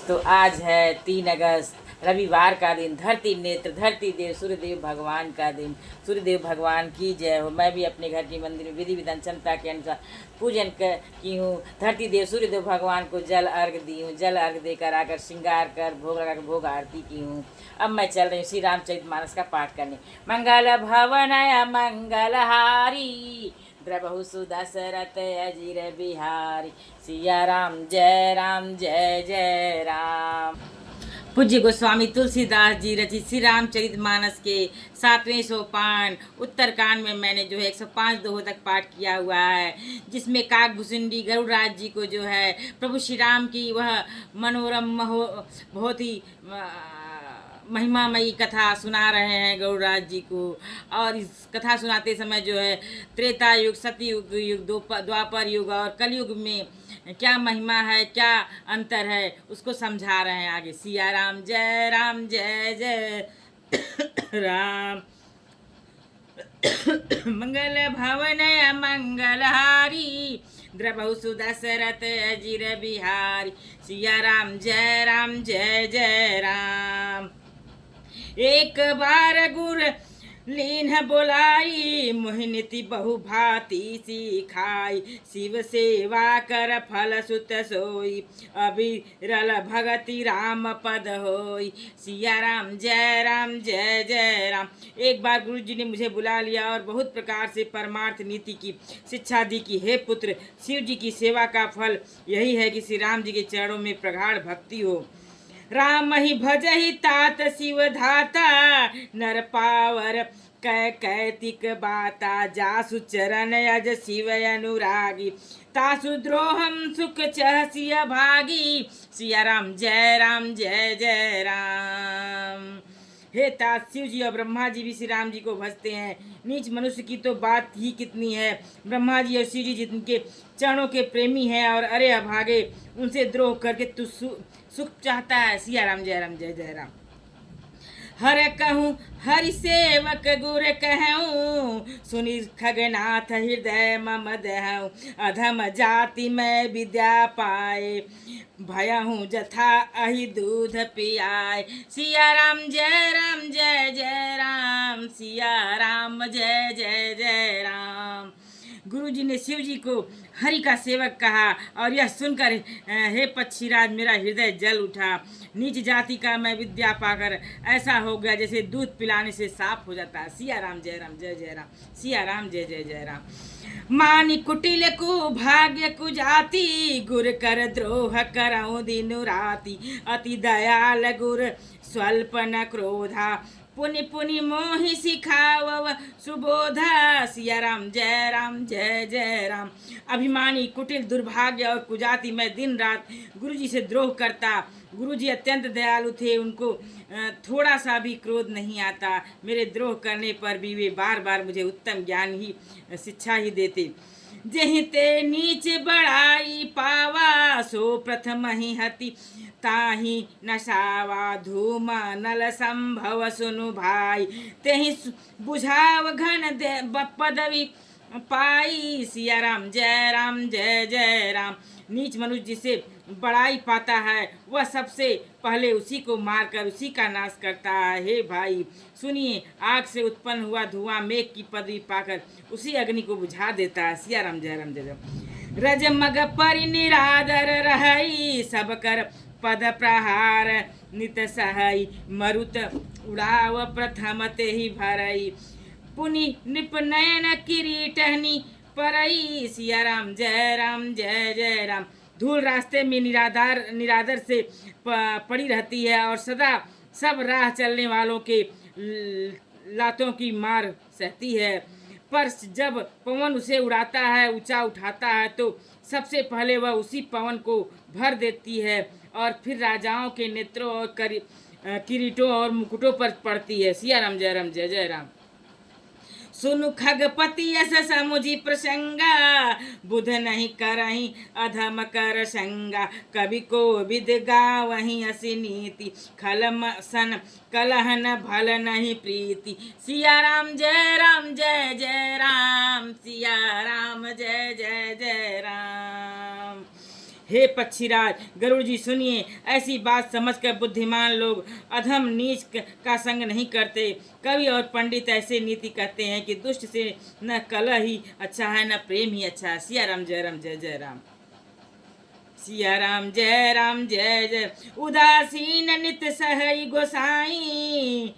दोस्तों, आज है 3 अगस्त, रविवार का दिन। धरती नेत्र, धरती देव, सूर्यदेव भगवान का दिन। सूर्यदेव भगवान की जय हो। मैं भी अपने घर के मंदिर में विधि विधान क्षमता के अनुसार पूजन की हूँ। धरती देव सूर्यदेव भगवान को जल अर्घ दी हूँ। जल अर्घ देकर आकर श्रृंगार कर भोग लगाकर भोग आरती की हूँ। अब मैं चल रही हूँ श्री रामचरितमानस का पाठ करने। मंगल भवनय मंगलहारी, द्रबहु सुदशरथ अजिर बिहारी। सिया राम जय जय राम। पूज्य गोस्वामी तुलसीदास जी रचित श्री रामचरितमानस के 7वें सोपान उत्तरकांड में मैंने जो है 105 दोहों तक पाठ किया हुआ है, जिसमें काकभूषुंडी गरुड़राज जी को जो है प्रभु श्री राम की वह मनोरम बहुत ही महिमामयी कथा सुना रहे हैं गरुड़राज जी को। और इस कथा सुनाते समय जो है त्रेता युग, सतयुग युग, द्वापर युग और कलयुग में क्या महिमा है, क्या अंतर है, उसको समझा रहे हैं आगे। सिया राम जय जय राम। मंगल भवन मंगलहारी, द्रबहु सुदशरथ अजिर बिहारी। सिया राम जय जय राम। एक बार गुर लीन बोलाई, मोहिनीति बहु भांति सिखाई। शिव सेवा कर फल सुत सोई, अविरल भगति राम पद होई। सिया राम जय जय राम। एक बार गुरु जी ने मुझे बुला लिया और बहुत प्रकार से परमार्थ नीति की शिक्षा दी कि हे पुत्र, शिव जी की सेवा का फल यही है कि श्री राम जी के चरणों में प्रगाढ़ भक्ति हो। राम ही भजहि तात शिव धाता, नर पावर कैतिक बाता। जासु चरण यज शिव अनुरागी, तासु द्रोहम सुख चह सिया भागी। सिया राम जय जय राम। हे तात, शिव जी और ब्रह्मा जी भी श्री राम जी को भजते हैं। नीच मनुष्य की तो बात ही कितनी है। ब्रह्मा जी और शिव जी जिनके चरणों के प्रेमी हैं और अरे अभागे, उनसे द्रोह करके तू सुख चाहता है। सिया राम जय जय राम। हर कहूँ हरि सेवक गुर कहूँ, सुनि खगनाथ हृदय मम दहूँ। अधम जाति में विद्या पाए, भयहूँ जथा अहि दूध पियाए। सिया राम जय जय राम। सिया राम जय जय राम। गुरु जी ने शिव जी को हरि का सेवक कहा और यह सुनकर हे पक्षीराज, मेरा हृदय जल उठा। नीच जाति का मैं विद्या पाकर ऐसा हो गया जैसे दूध पिलाने से साफ हो जाता है। सिया राम जय जय राम। सिया राम जय जय राम। मानि कुटिल को भाग्य को जाति, गुर कर द्रोह करऊं दिनु राति। अति दयाल गुर स्वल्प न क्रोधा, पुनि पुनि मोहि सिखावव सुबोधा। सिया राम जय जय राम। अभिमानी, कुटिल, दुर्भाग्य और कुजाति में दिन रात गुरु जी से द्रोह करता। गुरु जी अत्यंत दयालु थे, उनको थोड़ा सा भी क्रोध नहीं आता। मेरे द्रोह करने पर भी वे बार बार मुझे उत्तम ज्ञान ही शिक्षा ही देते। जहि ते नीच बड़ाई पावा, सो प्रथम ही हति ताहि नशावा। धूम नल संभव सुनु भाई, तेहि बुझाव घन पदवी पाई। सिया राम जय जय राम। नीच मनुष्य जिसे बड़ाई पाता है, वह सबसे पहले उसी को मारकर उसी का नाश करता है। हे भाई सुनिए, आग से उत्पन्न हुआ धुआं मेघ की पदवी पाकर उसी अग्नि को बुझा देता है। सिया राम जय रज मग परि निरादर रहई, सब कर पद प्रहार नित सहई। मरुत उड़ाव प्रथम ते ही भरई, पुनि नृप नयन किरीटहनी परई। सिया राम जय जय राम। धूल रास्ते में निरादर से पड़ी रहती है और सदा सब राह चलने वालों के लातों की मार सहती है। पर जब पवन उसे उड़ाता है, ऊंचा उठाता है, तो सबसे पहले वह उसी पवन को भर देती है और फिर राजाओं के नेत्रों और किरीटों और मुकुटों पर पड़ती है। सिया राम जय जय राम। सुनु खगपति यस समुझी प्रसंगा, बुध नहीं करही अधम कर संगा। कवि को विद गावही असी नीति, खल सन कलह न भल नहीं प्रीति। सिया राम जय जय राम। सिया राम जय जय राम। हे पक्षीराज गरुड़ जी सुनिए, ऐसी बात समझकर बुद्धिमान लोग अधम नीच का संग नहीं करते। कवि और पंडित ऐसे नीति कहते हैं कि दुष्ट से न कलह ही अच्छा है न प्रेम ही अच्छा है। सिया राम जय राम जय जय राम। सिया राम जय जय। उदासीन नित सहई गोसाई,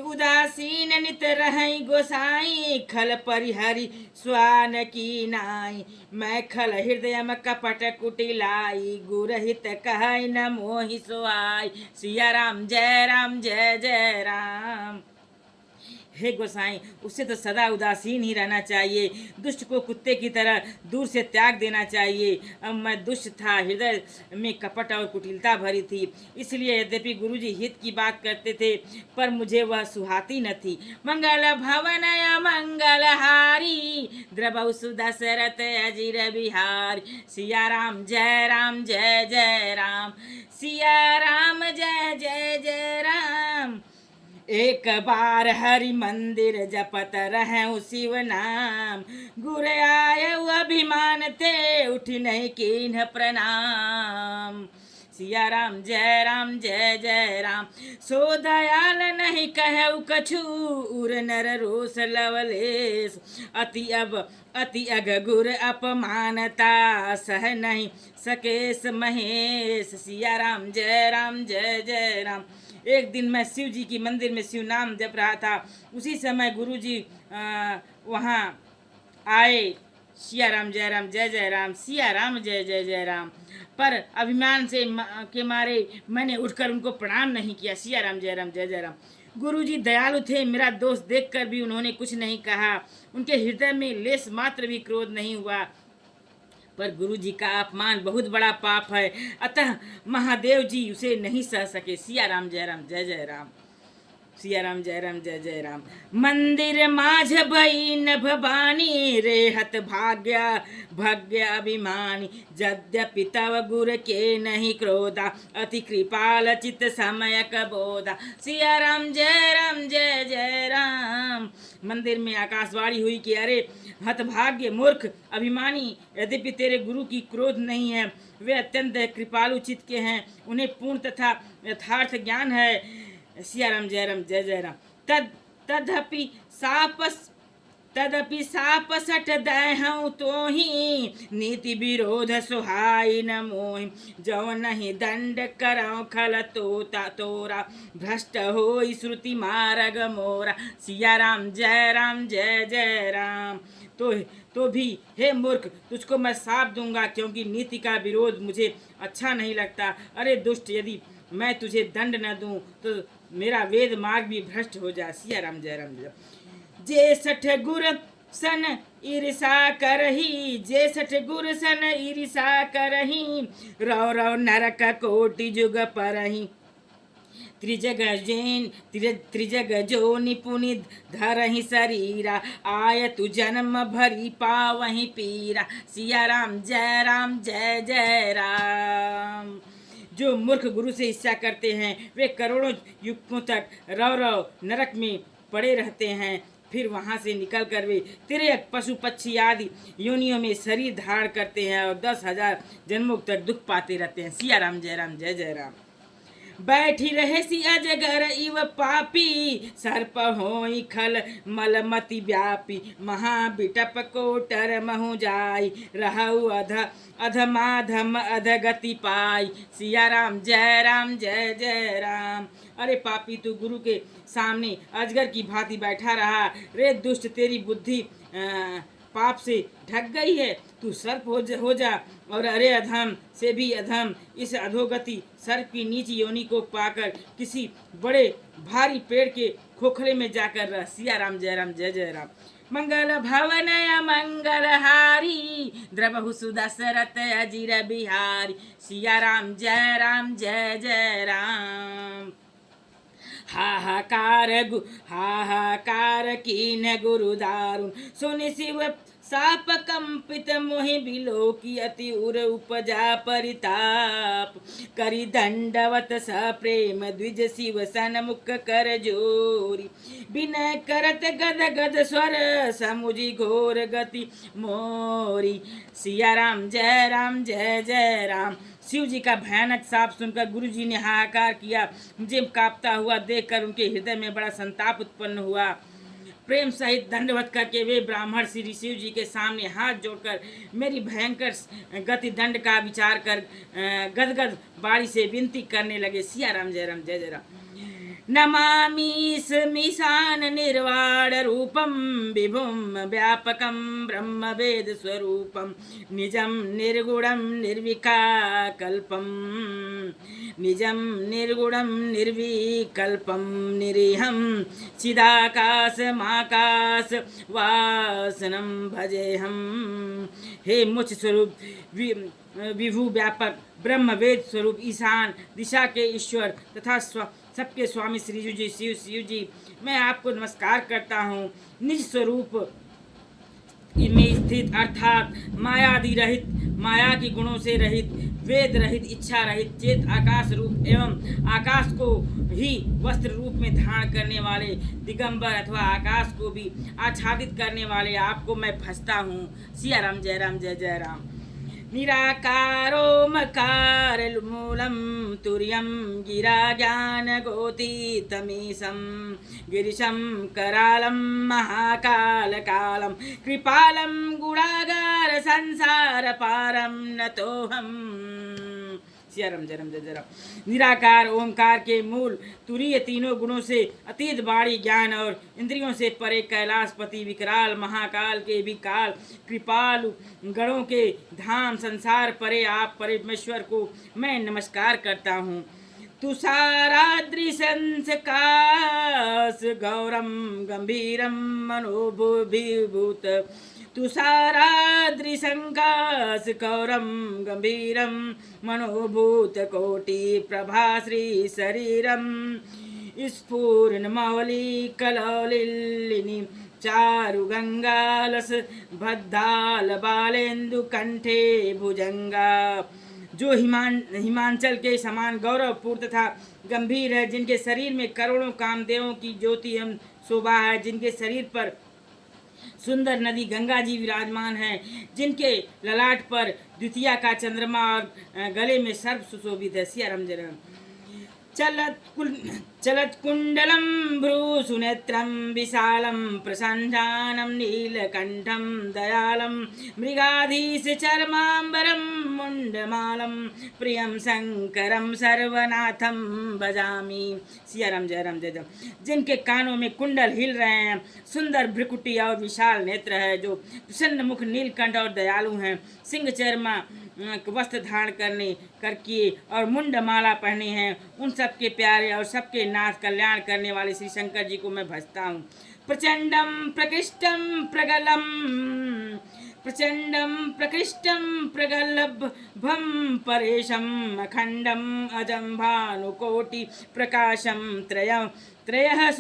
उदासीन नित रहई गोसाई, खल परिहरि स्वान की नाई। मैं खल हृदय में कपट कुटिलाई, गुरहित कहै न मोहि सोहाई। सिया राम जय जय राम। हे गोसाई, उससे तो सदा उदासीन ही रहना चाहिए, दुष्ट को कुत्ते की तरह दूर से त्याग देना चाहिए। अब मैं दुष्ट था, हृदय में कपट और कुटिलता भरी थी, इसलिए यद्यपि गुरुजी हित की बात करते थे पर मुझे वह सुहाती न थी। मंगल भवन मंगलहारी, द्रवहु सुदशरथ अजिर बिहारी। सिया राम जय जय राम। सिया राम जय जय राम। एक बार हरि मंदिर जपत रहूं शिव नाम, गुर आय अभिमान ते उठी नहीं कीन्ह प्रणाम। सिया राम जय जय राम। सो दयाल नहीं कहु कछु, उर नर रोष लवलेश। अति अग गुर अपमानता, सह नहीं सकेश महेश। सिया राम जय जय राम। एक दिन मैं शिव जी की मंदिर में शिव नाम जप रहा था, उसी समय गुरु जी वहाँ आए। सिया राम जय जय राम। सिया राम जय जय राम। पर अभिमान से के मारे मैंने उठकर उनको प्रणाम नहीं किया। सिया राम जय जय राम। गुरु जी दयालु थे, मेरा दोष देखकर भी उन्होंने कुछ नहीं कहा, उनके हृदय में लेस मात्र भी क्रोध नहीं हुआ। पर गुरु जी का अपमान बहुत बड़ा पाप है, अतः महादेव जी उसे नहीं सह सके। सिया राम जय जय राम। सिया राम जय जय राम। मंदिर माझ भई नभ बानी, रेहत भाग्य अभिमानी। यद्यपि तव गुर के नहीं क्रोधा, अति कृपाल चित समय कबोधा। सिया राम जय जय राम। मंदिर में आकाशवाणी हुई कि अरे हतभाग्य मूर्ख अभिमानी, यद्यपि तेरे गुरु की क्रोध नहीं है, वे अत्यंत कृपालु चित्त के हैं, उन्हें पूर्ण तथा यथार्थ ज्ञान है। सिया राम जय जय राम। तदपि साप सठ दहूँ तो ही, नीति विरोध सुहाई न मोहि। जो नहीं दंड करऊँ खल तोरा, भ्रष्ट होई श्रुति मार्ग मोरा। सिया राम जय जय राम। तो भी हे मूर्ख, तुझको मैं शाप दूंगा, क्योंकि नीति का विरोध मुझे अच्छा नहीं लगता। अरे दुष्ट, यदि मैं तुझे दंड न दूं तो मेरा वेद मार्ग भी भ्रष्ट हो जाए। सिया राम जय। जे सठ गुर सन ईर्षा करही, जे सठ गुर सन ईर्षा करही। रौ नरक कोटि जुग परही। त्रिजग जो निपुनि धरहि शरीरा, आय तु जन्म भरी पावहि पीरा। सिया राम जय जय राम। जो मूर्ख गुरु से इच्छा करते हैं वे करोड़ों युगों तक रौ नरक में पड़े रहते हैं, फिर वहाँ से निकलकर वे तिर्यक पशु पक्षी आदि योनियों में शरीर धारण करते हैं और 10,000 जन्मों तक दुख पाते रहते हैं। सिया राम जय जय राम। बैठी रहे सी अजगर इव पापी, सर्प होई खल मलमति व्यापी। महाबिटप कोटर महु जाई, रहु अधमाधम अधगति पाई। सिया राम जय जय राम। अरे पापी, तू गुरु के सामने अजगर की भांति बैठा रहा। रे दुष्ट, तेरी बुद्धि पाप से ढक गई है, तू सर्प हो जा। और अरे अधम से भी अधम, इस अधोगति सर्प की नीच योनि को पाकर किसी बड़े भारी पेड़ के खोखले में जाकर रह। सिया राम जय जय राम। मंगल भवन मंगलहारी, द्रवहु सुदशरथ अजिर बिहारी। सिया राम जय जय राम। हाहाकार कीन गुरु दारुण, सुनि साप कंपित मोहि बिलोकी अति उर उपजा परिताप करि दंडवत स प्रेम द्विज शिव सन्मुख कर जोरी विनय करत गद गद स्वर समुझी घोर गति मोरी। सिया राम जय जय राम। शिव जी का भयानक साप सुनकर गुरु जी ने हाहाकार किया। मुझे कांपता हुआ देखकर उनके हृदय में बड़ा संताप उत्पन्न हुआ। प्रेम सहित दंडवत करके वे ब्राह्मण श्री शिव जी के सामने हाथ जोड़कर मेरी भयंकर गति दंड का विचार कर गदगद बाड़ी से विनती करने लगे। सिया राम जय जय राम। नमामि स्मीशान निर्वाण रूपम विभुम व्यापकम ब्रह्म वेद स्वरूपम निजम निर्गुणम निर्विकल्पम निजम निर्गुणम निर्विकल्पम निरीहम चिदाकाश माकाश वासनम भजेहम। हे मोक्ष स्वरूप विभु व्यापक ब्रह्म वेद स्वरूप ईशान दिशा के ईश्वर तथा सबके स्वामी श्री शिव जी, मैं आपको नमस्कार करता हूँ। निज स्वरूप में स्थित अर्थात मायादि रहित, माया की गुणों से रहित, वेद रहित, इच्छा रहित, चेत आकाश रूप एवं आकाश को ही वस्त्र रूप में धारण करने वाले दिगंबर अथवा आकाश को भी आच्छादित करने वाले आपको मैं भजता हूँ। सिया राम जय जय राम। निराकारो मकार मूलम तुर्यम गिरा ज्ञान गोतीतमीशं गिरिशं करालं महाकाल कालम कृपालं गुणागार संसार पारम नतोहम। जय राम। निराकार ओंकार के मूल तुरीय तीनों गुणों से अतीत वाणी ज्ञान और इंद्रियों से परे कैलाशपति विकराल महाकाल के विकाल कृपालु गणों के धाम संसार परे आप परमेश्वर को मैं नमस्कार करता हूँ। तुषाराद्रिशंसकाश गौरम गंभीरम मनोभिभूत तुषाराद्रिशंकाश गौरम गंभीरम मनोभूत कोटि प्रभा श्री शरीरम स्फुरन्मौली कलौलिनी चारु गंगालस भद्दाल बालेन्दु कंठे भुजंगा। जो हिमांचल के समान गौरवपूर्ण तथा गंभीर है, जिनके शरीर में करोड़ों कामदेवों की ज्योति एवं शोभा है, जिनके शरीर पर सुंदर नदी गंगा जी विराजमान है, जिनके ललाट पर द्वितीया का चंद्रमा और गले में सर्प सुशोभित है। सिया राम जय राम। चलत कुंडलम भ्रूसुनेत्रम विशालम प्रसन्नानं नीलकंठम दयालम मृगाधीश चर्मांबरम मुंडमालम प्रियम शंकरम सर्वनाथम भजामि। सिया राम जय जय। जिनके कानों में कुंडल हिल रहे हैं, सुंदर भ्रुकुटी और विशाल नेत्र है, जो प्रसन्न मुख नीलकंठ और दयालु हैं, सिंह चर्मा वस्त्र धारण करके और मुंड माला पहने हैं, उन सबके प्यारे और सबके नाथ कल्याण करने वाले श्री शंकर जी को मैं भजता हूँ। प्रचंडम प्रकृष्टम प्रगल्भम परेशम अखंडम अजम भानुकोटि प्रकाशम त्रयः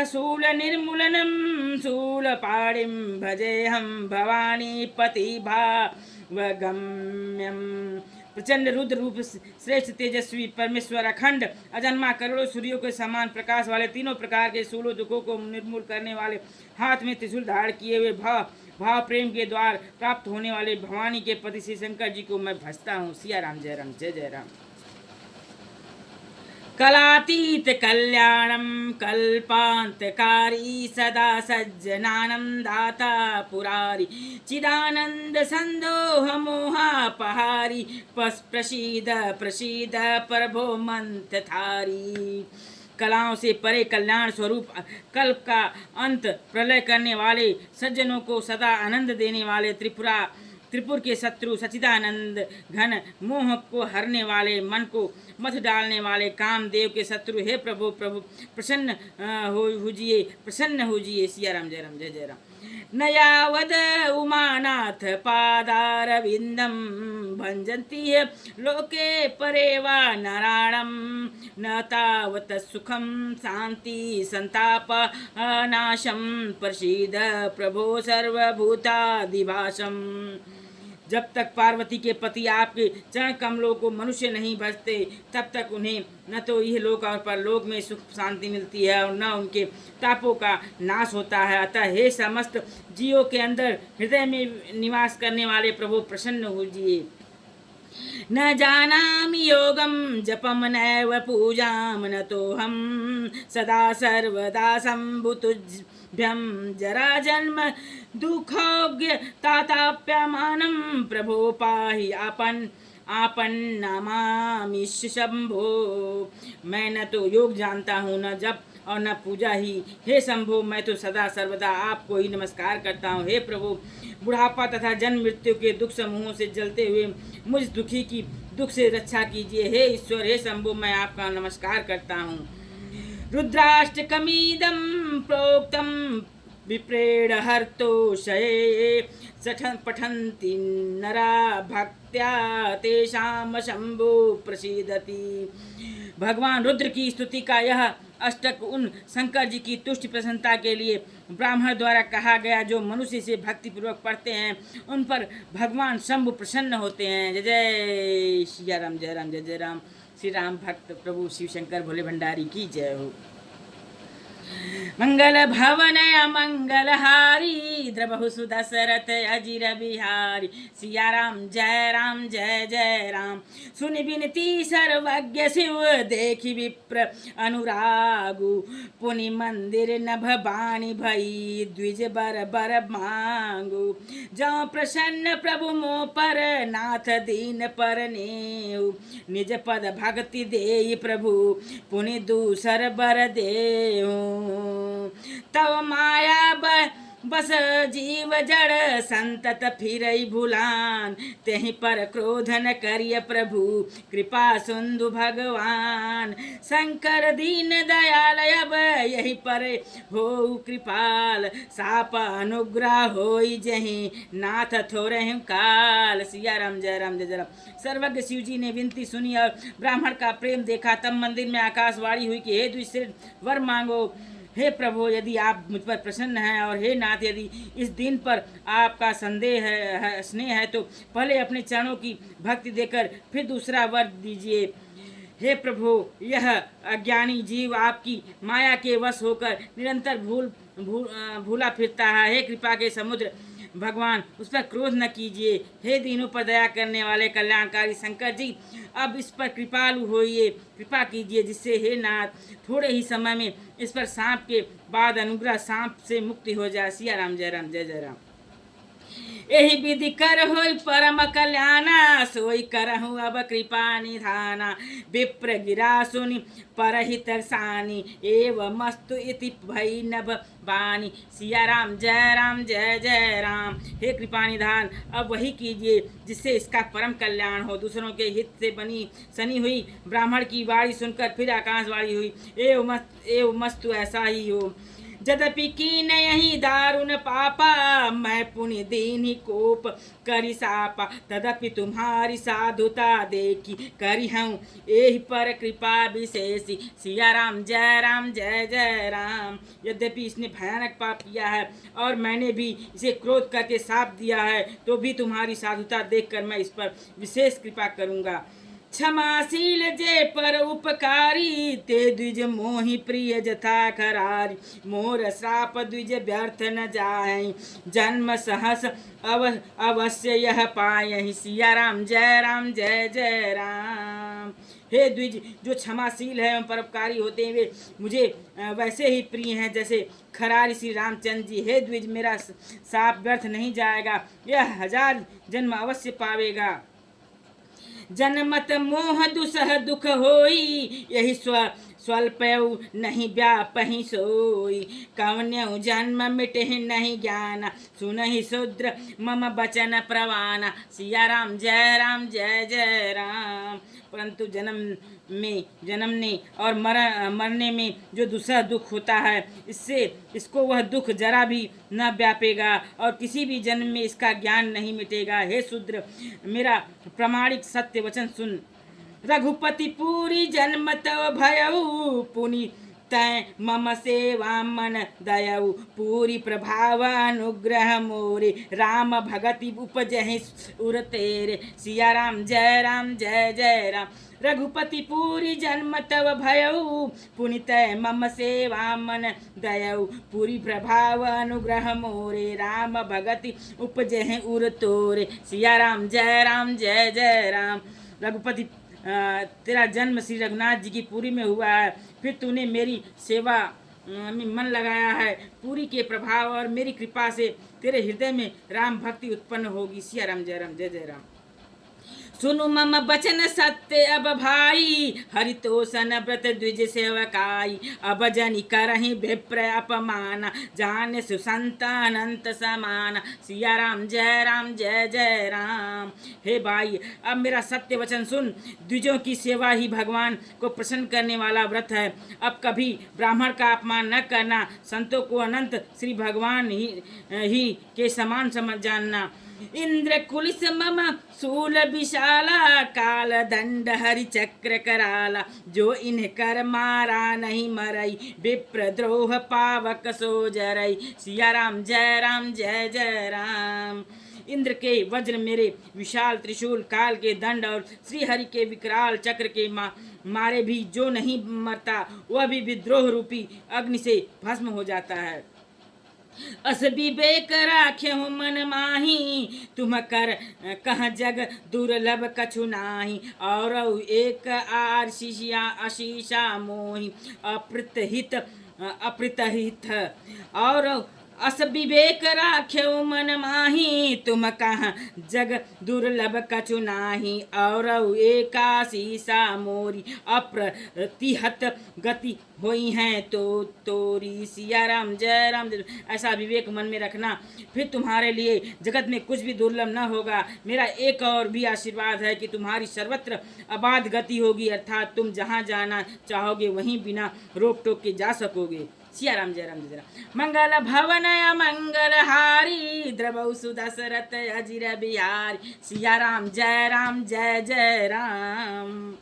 शूल निर्मूलनम शूलपाणिं भजेहम भवानी पतिभावगम्यम। प्रचंड रुद्र रूप श्रेष्ठ तेजस्वी परमेश्वर अखंड अजन्मा करोड़ों सूर्यों के समान प्रकाश वाले, तीनों प्रकार के शूलों दुखों को निर्मूल करने वाले, हाथ में त्रिशूल धारण किए हुए, भाव प्रेम के द्वार प्राप्त होने वाले भवानी के पति श्री शंकर जी को मैं भजता हूँ। सिया राम जय जय राम। कलातीत कल्याणम कल्पांतकारी सदा सज्जनानं दाता पुरारी चिदानंद संदोह मोहापहारी प्रसीद प्रभो मंत्रधारी। कलाओं से परे कल्याण स्वरूप कल्प का अंत प्रलय करने वाले, सज्जनों को सदा आनंद देने वाले, त्रिपुरा त्रिपुर के शत्रु सच्चिदानंद घन, मोह को हरने वाले, मन को मत डालने वाले कामदेव के शत्रु, हे प्रभु प्रभु प्रसन्न होजिए, प्रसन्न होजिए। सिया राम, जय राम, जय जय राम। नयावद उमानाथ पादारविंदम भंजन्ति लोके परेवा नारायणम, न तावत सुखम शांति संताप नाशम, प्रसीद प्रभो सर्वभूतादिभासम। जब तक पार्वती के पति आपके चरण कमलों को मनुष्य नहीं भजते, तब तक उन्हें न तो यह लोक और परलोक में सुख शांति मिलती है और न उनके तापों का नाश होता है। अतः हे समस्त जीवों के अंदर हृदय में निवास करने वाले प्रभु प्रसन्न होजिए। न जानामि योगम जपम नैव पूजाम, न तो हम सदा सर्वदा शंभुतुभ्यं, जरा जन्म दुखोग्य ताताप्यमानं, प्रभो पाहि आपन नमामि शंभो। मैं न तो योग जानता हूँ, न जप और न पूजा ही। हे शंभो, मैं तो सदा सर्वदा आपको ही नमस्कार करता हूँ। हे प्रभु, बुढ़ापा तथा जन्म मृत्यु के दुख समूहों से जलते हुए मुझ दुखी की दुख से रक्षा कीजिए। हे ईश्वर, हे शंभो, मैं आपका नमस्कार करता हूँ। रुद्राष्टकमीदं प्रोक्तं विप्रेण हर्तोषये, पठन्ति नरा भक्त्या तेषां शंभो प्रसीदति। भगवान रुद्र की स्तुति का यह अष्टक उन शंकर जी की तुष्ट प्रसन्नता के लिए ब्राह्मण द्वारा कहा गया जो मनुष्य से भक्ति पूर्वक पढ़ते हैं, उन पर भगवान शंभु प्रसन्न होते हैं। जय जय सिया राम, जय राम, जय जय राम। श्री राम भक्त प्रभु शिव शंकर भोले भंडारी की जय हो। मंगल भवन मंगलहारी, द्रबहु सुदशरथ अजिर बिहारी। सिया राम, जय राम, जय जय राम। सुनि बिनती सर्वज्ञ शिव, देखि विप्र अनुरागु। पुनि मंदिर नभ बाणी भई, द्विज बर बर मांगु। जौ प्रसन्न प्रभु मो पर, नाथ दीन पर नेहु। निज पद भक्ति देई प्रभु, पुनि दूसर बर देहु। तव माया बस जीव जड़, संतत फिरई भुलान। तेहि पर क्रोध न करिय प्रभु, कृपा सिंधु भगवान। शंकर दीन दयाल अब, यही पर हो कृपाल। साप अनुग्रह होई जहि, नाथ थोरहु काल। सिया राम, जय राम, जय जय राम। सर्वज्ञ शिव जी ने विनती सुनी और ब्राह्मण का प्रेम देखा। तब मंदिर में आकाशवाणी हुई कि हे द्विश्रेष्ठ, वर मांगो। हे प्रभु, यदि आप मुझ पर प्रसन्न हैं और हे नाथ, यदि इस दिन पर आपका संदेह है स्नेह है, तो पहले अपने चरणों की भक्ति देकर फिर दूसरा वर दीजिए। हे प्रभु, यह अज्ञानी जीव आपकी माया के वश होकर निरंतर भूला फिरता है। हे कृपा के समुद्र भगवान, उस पर क्रोध न कीजिए। हे दीनों पर दया करने वाले कल्याणकारी शंकर जी, अब इस पर कृपालु होइए, कृपा कीजिए, जिससे हे नाथ थोड़े ही समय में इस पर सांप के बाद अनुग्रह सांप से मुक्ति हो जाए। सिया राम, जय राम, जय जय राम। यही विधि कर होई परम कल्याणा, सोई करहु अब कृपा निधाना। विप्र गिरा सुनि परहित सानी, एव मस्तु इति भई नभ बानी। सिया राम, जय राम, जय जय राम। हे कृपा निधान, अब वही कीजिए जिससे इसका परम कल्याण हो। दूसरों के हित से बनी सनी हुई ब्राह्मण की वाणी सुनकर फिर आकाशवाणी हुई, एव मस्तु ऐसा ही हो। यद्यपि कीन यही दारुण पापा, मैं पुण्य दीन ही कोप करी सापा। तदपि तुम्हारी साधुता देखी, करी हूँ यही पर कृपा विशेषी। सिया राम, जय राम, जय जय राम। यद्यपि इसने भयानक पाप किया है और मैंने भी इसे क्रोध करके साप दिया है, तो भी तुम्हारी साधुता देखकर मैं इस पर विशेष कृपा करूँगा। क्षमाशील जे पर उपकारी, ते द्विज मोहि प्रिय जथा खरारी। मोर श्राप द्विज व्यर्थ न जाए, जन्म सहस अवश्य यह पायहि। सिया राम, जय राम, जय जय राम। हे द्विज, जो क्षमाशील है एवं परोपकारी होते हुए मुझे वैसे ही प्रिय हैं जैसे खरारी श्री रामचंद्र जी। हे द्विज, मेरा साप व्यर्थ नहीं जाएगा, यह 1000 जन्म अवश्य पावेगा। जनमत मोह दुसह दुख होई, यही स्वल्पयु नहीं व्यापहि सोई, कवन्यु जन्म मिटे नहीं ज्ञान, सुनहि शूद्र मम बचन प्रवाना। सिया राम जय जय राम। परंतु जन्मने और मरने में जो दूसरा दुख होता है, इसको वह दुख जरा भी न व्यापेगा और किसी भी जन्म में इसका ज्ञान नहीं मिटेगा। हे शूद्र, मेरा प्रमाणिक सत्य वचन सुन। रघुपति पूरी जन्म तव भयऊ, पुनि तय मम सेवा मन दयऊ, पूरी प्रभाव अनुग्रह मोरे, राम भगति उपजहि उर तेरे। सिया राम जय जय राम। रघुपति पूरी जन्म तव भयऊ, पुनि तय मम सेवा मन दयऊ, पूरी प्रभाव अनुग्रह मोरे, राम भगति उपजहि उर तोरे। सिया राम जय जय राम। रघुपति, तेरा जन्म श्री रघुनाथ जी की पुरी में हुआ है, फिर तूने मेरी सेवा में मन लगाया है। पुरी के प्रभाव और मेरी कृपा से तेरे हृदय में राम भक्ति उत्पन्न होगी। सिया राम जय जय राम। सुनु मम बचन सत्य अब भाई, हरितोषण व्रत द्विज सेवकाई, अब जनि करहि विप्र अपमान, जान सुसंत अनंत समान। सिया राम जय जय राम। हे भाई, अब मेरा सत्य वचन सुन। द्विजों की सेवा ही भगवान को प्रसन्न करने वाला व्रत है। अब कभी ब्राह्मण का अपमान न करना, संतों को अनंत श्री भगवान ही के समान समझ जानना। इंद्र कुलिस मम शूल विशाला, काल दंड हरि चक्र कराला, जो इन्ह कर मारा नहीं मरई, विप्र द्रोह पावक सो जरई। सिया राम जय जय राम। इंद्र के वज्र मेरे विशाल त्रिशूल, काल के दंड और श्री हरि के विकराल चक्र के मारे भी जो नहीं मरता, वह भी विद्रोह रूपी अग्नि से भस्म हो जाता है। अस विवेक राख्यहु मन माही, तुम कर कह जग दुर्लभ कछु नाही, और एक आशीषा मोहि, अप्रतहित और अस विवेक राख्यौ मन माही, तुम कहाँ जग दुर्लभ कछु नाही, और एकाशीषा मोरी, अप्रतिहत गति होई हैं तो तोरी। सिया राम जय। ऐसा विवेक मन में रखना, फिर तुम्हारे लिए जगत में कुछ भी दुर्लभ न होगा। मेरा एक और भी आशीर्वाद है कि तुम्हारी सर्वत्र अबाध गति होगी, अर्थात तुम जहाँ जाना चाहोगे वहीं बिना रोक टोक के जा सकोगे। सिया राम जय राम। मंगल भवन मंगल हारी, द्रवौ सुदशरथ अजिर बिहारी। सिया राम जय जय राम।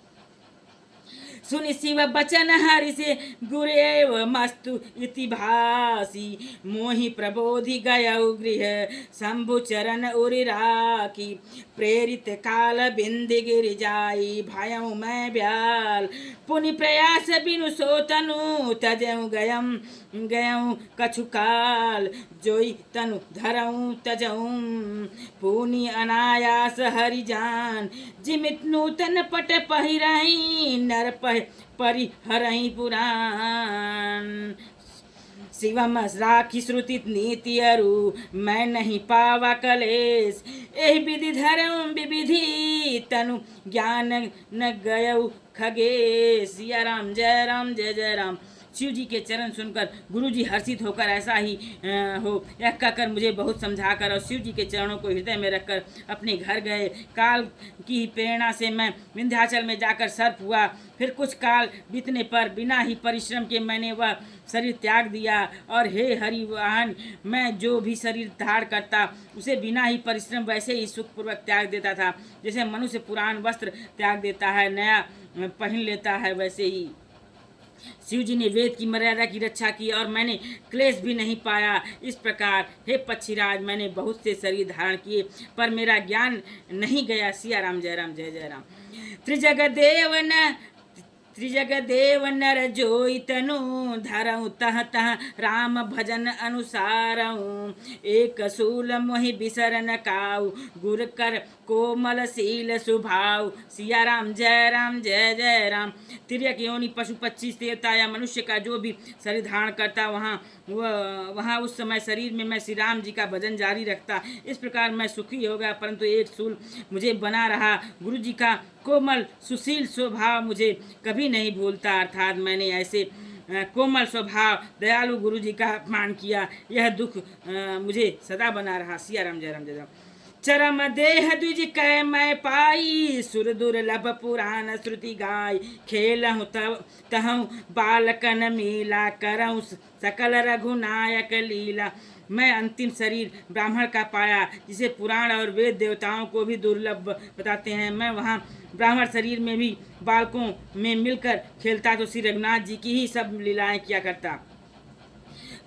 सुनि शिव बचन हरि से गुरेव मस्तु इति भासी, मोहि प्रबोधि गयौ गृह शंभु चरण उरि राखी, प्रेरित काल बिंदि गिर जाई, भयउ मैं ब्याल, पुनि प्रयास बिनु सोतनु, तजऊ गयऊ कछु काल, जोई तनु धरऊ तजऊ, पुनि अनायास हरि जान, जिमित नूतन पट पहिरई, नर परिहरहि पुराण। शिवम राखी श्रुति नीति अरु, मैं नहीं पावा कलेश, एहि विधि धरऊं विविधि, तनु ज्ञान न गयऊ खगेश। सिया राम जय जय राम। शिव जी के चरण सुनकर गुरु जी हर्षित होकर ऐसा ही हो यह कहकर मुझे बहुत समझाकर और शिव जी के चरणों को हृदय में रखकर अपने घर गए। काल की प्रेरणा से मैं विंध्याचल में जाकर सर्प हुआ। फिर कुछ काल बीतने पर बिना ही परिश्रम के मैंने वह शरीर त्याग दिया, और हे हरिवाहन, मैं जो भी शरीर धारण करता उसे बिना ही परिश्रम वैसे ही सुखपूर्वक त्याग देता था, जैसे मनुष्य पुरान वस्त्र त्याग देता है, नया पहन लेता है, वैसे ही शिव जी ने वेद की मर्यादा की रक्षा की और मैंने क्लेश भी नहीं पाया। इस प्रकार हे पक्षीराज, मैंने बहुत से शरीर धारण किए पर मेरा ज्ञान नहीं गया। सिया राम जय राम। त्रिजग देव नर जोई तनु, धरऊँ तह तह राम भजन अनुसारऊँ, एक सूल मोहि बिसर न काऊ, गुर कर कोमलशील स्वभाव। सिया राम जय जय राम। तिर्यक योनि पशु पक्षी देवता या मनुष्य का जो भी शरीर धारण करता वहाँ उस समय शरीर में मैं श्री राम जी का भजन जारी रखता। इस प्रकार मैं सुखी हो गया, परंतु एक सूल मुझे बना रहा। गुरु जी का कोमल सुशील स्वभाव मुझे कभी नहीं भूलता, अर्थात मैंने ऐसे कोमल स्वभाव दयालु गुरु जी का अपमान किया, यह दुख मुझे सदा बना रहा। सिया राम जय राम जय राम। चरम देह द्विज कै मैं पाई, सुर दुर्लभ पुराण श्रुति गाय। खेलहु तहु बालकन मीला, करहु सकल रघुनायक लीला। मैं अंतिम शरीर ब्राह्मण का पाया, जिसे पुराण और वेद देवताओं को भी दुर्लभ बताते हैं। मैं वहाँ ब्राह्मण शरीर में भी बालकों में मिलकर खेलता तो श्री रघुनाथ जी की ही सब लीलाएं किया करता।